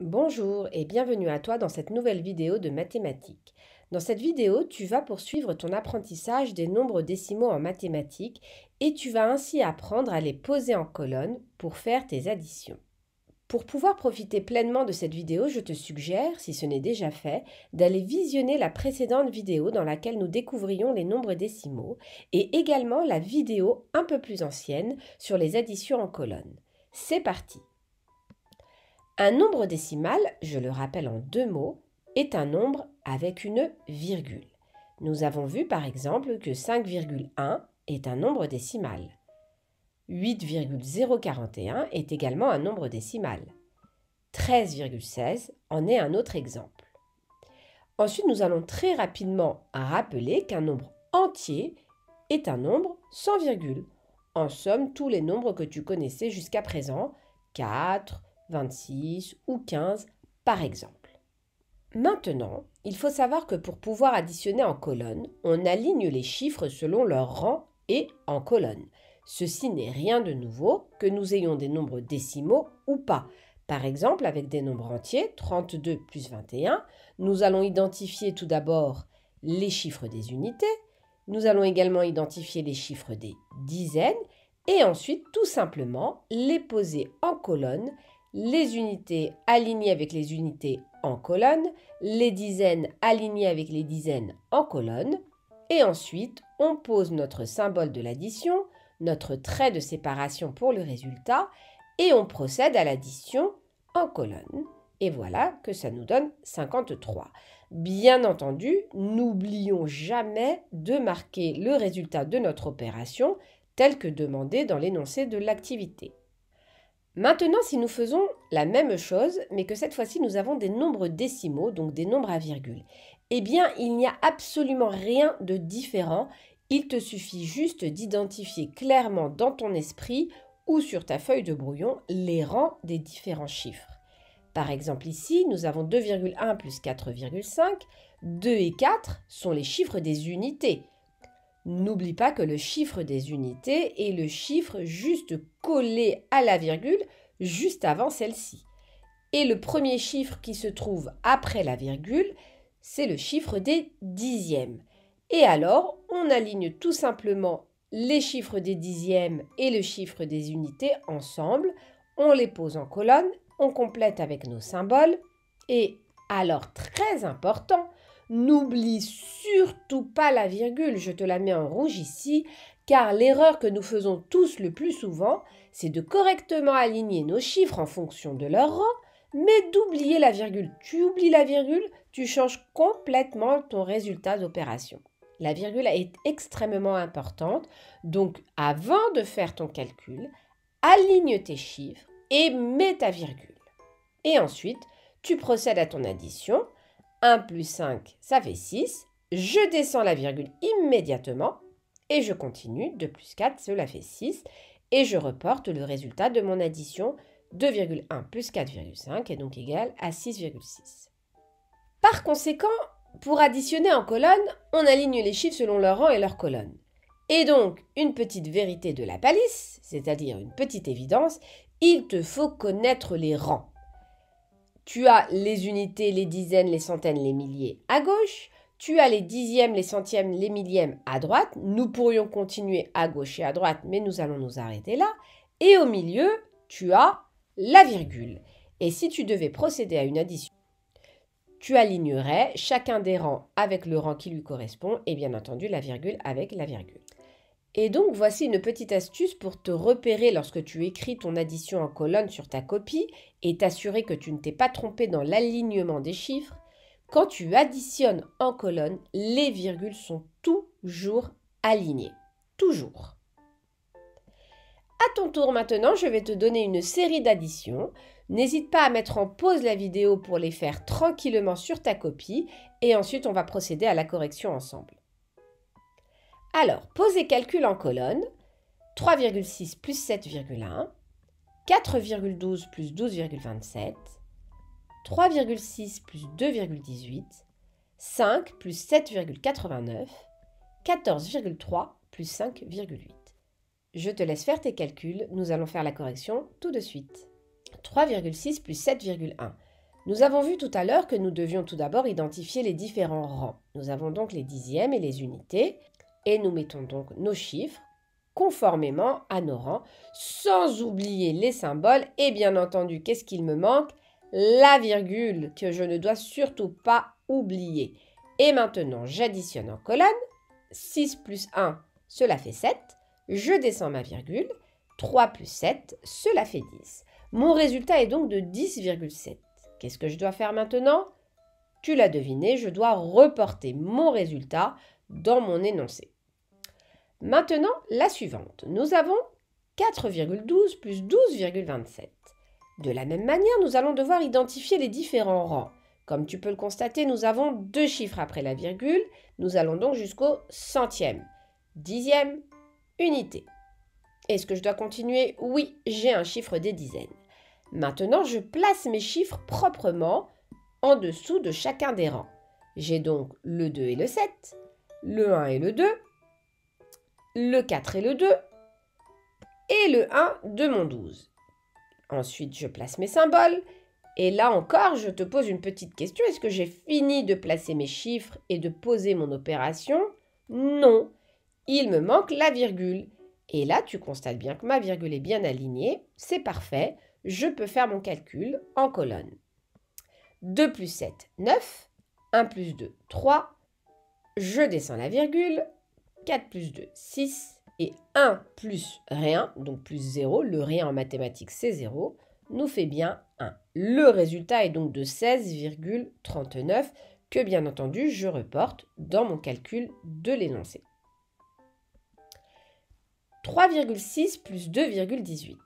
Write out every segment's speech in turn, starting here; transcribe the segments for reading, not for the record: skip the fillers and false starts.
Bonjour et bienvenue à toi dans cette nouvelle vidéo de mathématiques. Dans cette vidéo, tu vas poursuivre ton apprentissage des nombres décimaux en mathématiques et tu vas ainsi apprendre à les poser en colonne pour faire tes additions. Pour pouvoir profiter pleinement de cette vidéo, je te suggère, si ce n'est déjà fait, d'aller visionner la précédente vidéo dans laquelle nous découvrions les nombres décimaux et également la vidéo un peu plus ancienne sur les additions en colonne. C'est parti! Un nombre décimal, je le rappelle en deux mots, est un nombre avec une virgule. Nous avons vu par exemple que 5,1 est un nombre décimal. 8,041 est également un nombre décimal. 13,16 en est un autre exemple. Ensuite, nous allons très rapidement rappeler qu'un nombre entier est un nombre sans virgule. En somme, tous les nombres que tu connaissais jusqu'à présent, 4, 26 ou 15 par exemple. Maintenant, il faut savoir que pour pouvoir additionner en colonne, on aligne les chiffres selon leur rang et en colonne. Ceci n'est rien de nouveau, que nous ayons des nombres décimaux ou pas. Par exemple, avec des nombres entiers, 32 plus 21, nous allons identifier tout d'abord les chiffres des unités, nous allons également identifier les chiffres des dizaines et ensuite tout simplement les poser en colonne, les unités alignées avec les unités en colonne, les dizaines alignées avec les dizaines en colonne, et ensuite on pose notre symbole de l'addition, notre trait de séparation pour le résultat, et on procède à l'addition en colonne. Et voilà que ça nous donne 53. Bien entendu, n'oublions jamais de marquer le résultat de notre opération tel que demandé dans l'énoncé de l'activité. Maintenant, si nous faisons la même chose, mais que cette fois-ci nous avons des nombres décimaux, donc des nombres à virgule, eh bien, il n'y a absolument rien de différent. Il te suffit juste d'identifier clairement dans ton esprit ou sur ta feuille de brouillon les rangs des différents chiffres. Par exemple, ici, nous avons 2,1 plus 4,5. 2 et 4 sont les chiffres des unités. N'oublie pas que le chiffre des unités est le chiffre juste collé à la virgule juste avant celle-ci. Et le premier chiffre qui se trouve après la virgule, c'est le chiffre des dixièmes. Et alors, on aligne tout simplement les chiffres des dixièmes et le chiffre des unités ensemble, on les pose en colonne, on complète avec nos symboles. Et alors, très important, n'oublie surtout pas la virgule, je te la mets en rouge ici, car l'erreur que nous faisons tous le plus souvent, c'est de correctement aligner nos chiffres en fonction de leur rang, mais d'oublier la virgule. Tu oublies la virgule, tu changes complètement ton résultat d'opération. La virgule est extrêmement importante, donc avant de faire ton calcul, aligne tes chiffres et mets ta virgule. Et ensuite, tu procèdes à ton addition. 1 plus 5, ça fait 6. Je descends la virgule immédiatement et je continue. 2 plus 4, cela fait 6. Et je reporte le résultat de mon addition. 2,1 plus 4,5 est donc égal à 6,6. Par conséquent, pour additionner en colonne, on aligne les chiffres selon leur rang et leur colonne. Et donc, une petite vérité de la palisse, c'est-à-dire une petite évidence, il te faut connaître les rangs. Tu as les unités, les dizaines, les centaines, les milliers à gauche. Tu as les dixièmes, les centièmes, les millièmes à droite. Nous pourrions continuer à gauche et à droite, mais nous allons nous arrêter là. Et au milieu, tu as la virgule. Et si tu devais procéder à une addition, tu alignerais chacun des rangs avec le rang qui lui correspond et bien entendu la virgule avec la virgule. Et donc, voici une petite astuce pour te repérer lorsque tu écris ton addition en colonne sur ta copie et t'assurer que tu ne t'es pas trompé dans l'alignement des chiffres. Quand tu additionnes en colonne, les virgules sont toujours alignées. Toujours. À ton tour maintenant, je vais te donner une série d'additions. N'hésite pas à mettre en pause la vidéo pour les faire tranquillement sur ta copie et ensuite on va procéder à la correction ensemble. Alors, pose et calcul en colonne, 3,6 plus 7,1, 4,12 plus 12,27, 3,6 plus 2,18, 5 plus 7,89, 14,3 plus 5,8. Je te laisse faire tes calculs, nous allons faire la correction tout de suite. 3,6 plus 7,1. Nous avons vu tout à l'heure que nous devions tout d'abord identifier les différents rangs. Nous avons donc les dixièmes et les unités et nous mettons donc nos chiffres conformément à nos rangs, sans oublier les symboles et bien entendu, qu'est-ce qu'il me manque? La virgule que je ne dois surtout pas oublier. Et maintenant, j'additionne en colonne. 6 plus 1, cela fait 7. Je descends ma virgule. 3 plus 7, cela fait 10. Mon résultat est donc de 10,7. Qu'est-ce que je dois faire maintenant? Tu l'as deviné, je dois reporter mon résultat dans mon énoncé. Maintenant, la suivante. Nous avons 4,12 plus 12,27. De la même manière, nous allons devoir identifier les différents rangs. Comme tu peux le constater, nous avons deux chiffres après la virgule. Nous allons donc jusqu'au centième, dixième, unité. Est-ce que je dois continuer? Oui, j'ai un chiffre des dizaines. Maintenant, je place mes chiffres proprement en dessous de chacun des rangs. J'ai donc le 2 et le 7, le 1 et le 2, le 4 et le 2 et le 1 de mon 12. Ensuite, je place mes symboles. Et là encore, je te pose une petite question. Est-ce que j'ai fini de placer mes chiffres et de poser mon opération? Non. Il me manque la virgule. Et là, tu constates bien que ma virgule est bien alignée. C'est parfait. Je peux faire mon calcul en colonne. 2 plus 7, 9. 1 plus 2, 3. Je descends la virgule. 4 plus 2, 6. Et 1 plus rien, donc plus 0, le rien en mathématiques c'est 0, nous fait bien 1. Le résultat est donc de 16,39 que bien entendu je reporte dans mon calcul de l'énoncé. 3,6 plus 2,18.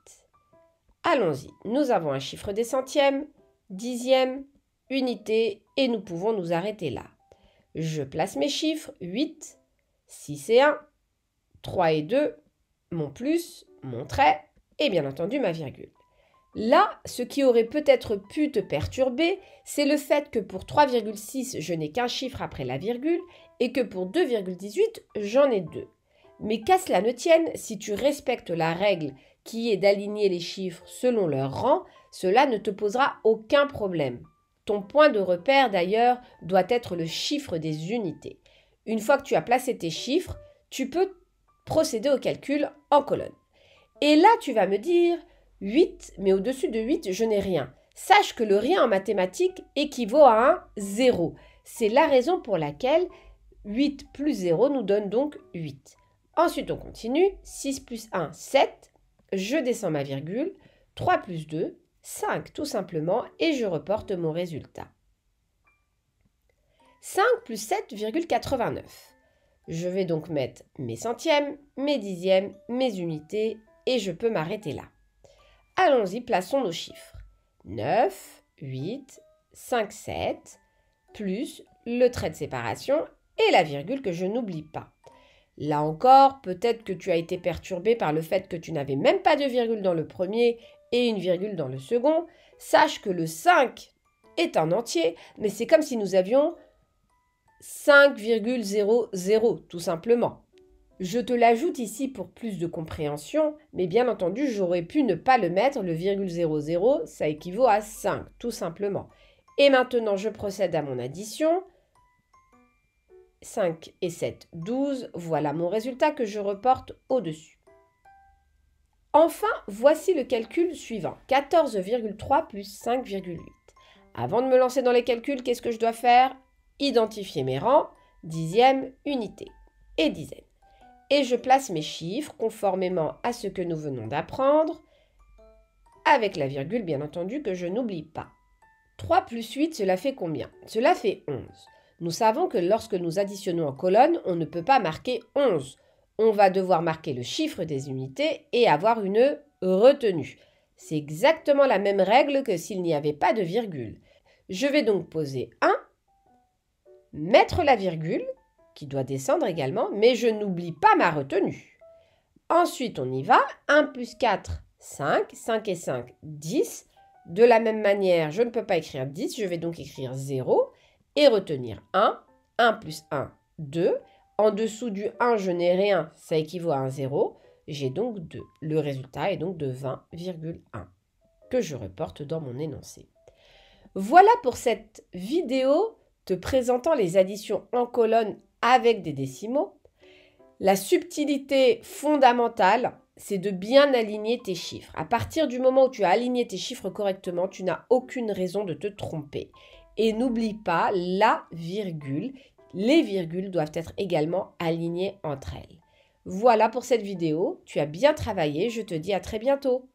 Allons-y, nous avons un chiffre des centièmes, dixièmes, unités et nous pouvons nous arrêter là. Je place mes chiffres, 8, 6 et 1. 3 et 2, mon plus, mon trait et bien entendu ma virgule. Là, ce qui aurait peut-être pu te perturber, c'est le fait que pour 3,6, je n'ai qu'un chiffre après la virgule et que pour 2,18, j'en ai deux. Mais qu'à cela ne tienne, si tu respectes la règle qui est d'aligner les chiffres selon leur rang, cela ne te posera aucun problème. Ton point de repère d'ailleurs doit être le chiffre des unités. Une fois que tu as placé tes chiffres, tu peux procéder au calcul en colonne. Et là, tu vas me dire 8, mais au-dessus de 8, je n'ai rien. Sache que le rien en mathématiques équivaut à un 0. C'est la raison pour laquelle 8 plus 0 nous donne donc 8. Ensuite, on continue. 6 plus 1, 7. Je descends ma virgule. 3 plus 2, 5 tout simplement. Et je reporte mon résultat. 5 plus 7,89. Je vais donc mettre mes centièmes, mes dixièmes, mes unités et je peux m'arrêter là. Allons-y, plaçons nos chiffres. 9, 8, 5, 7, plus le trait de séparation et la virgule que je n'oublie pas. Là encore, peut-être que tu as été perturbé par le fait que tu n'avais même pas de virgule dans le premier et une virgule dans le second. Sache que le 5 est un entier, mais c'est comme si nous avions 5,00 tout simplement. Je te l'ajoute ici pour plus de compréhension, mais bien entendu, j'aurais pu ne pas le mettre, le virgule 00, ça équivaut à 5, tout simplement. Et maintenant, je procède à mon addition. 5 et 7, 12, voilà mon résultat que je reporte au-dessus. Enfin, voici le calcul suivant, 14,3 plus 5,8. Avant de me lancer dans les calculs, qu'est-ce que je dois faire? Identifier mes rangs, dixième, unité et dizaine. Et je place mes chiffres conformément à ce que nous venons d'apprendre, avec la virgule bien entendu que je n'oublie pas. 3 plus 8, cela fait combien? Cela fait 11. Nous savons que lorsque nous additionnons en colonne, on ne peut pas marquer 11. On va devoir marquer le chiffre des unités et avoir une retenue. C'est exactement la même règle que s'il n'y avait pas de virgule. Je vais donc poser 1, mettre la virgule, qui doit descendre également, mais je n'oublie pas ma retenue. Ensuite, on y va. 1 plus 4, 5. 5 et 5, 10. De la même manière, je ne peux pas écrire 10, je vais donc écrire 0 et retenir 1. 1 plus 1, 2. En dessous du 1, je n'ai rien, ça équivaut à un 0. J'ai donc 2. Le résultat est donc de 20,1 que je reporte dans mon énoncé. Voilà pour cette vidéo te présentant les additions en colonne avec des décimaux. La subtilité fondamentale, c'est de bien aligner tes chiffres. À partir du moment où tu as aligné tes chiffres correctement, tu n'as aucune raison de te tromper. Et n'oublie pas la virgule. Les virgules doivent être également alignées entre elles. Voilà pour cette vidéo. Tu as bien travaillé. Je te dis à très bientôt.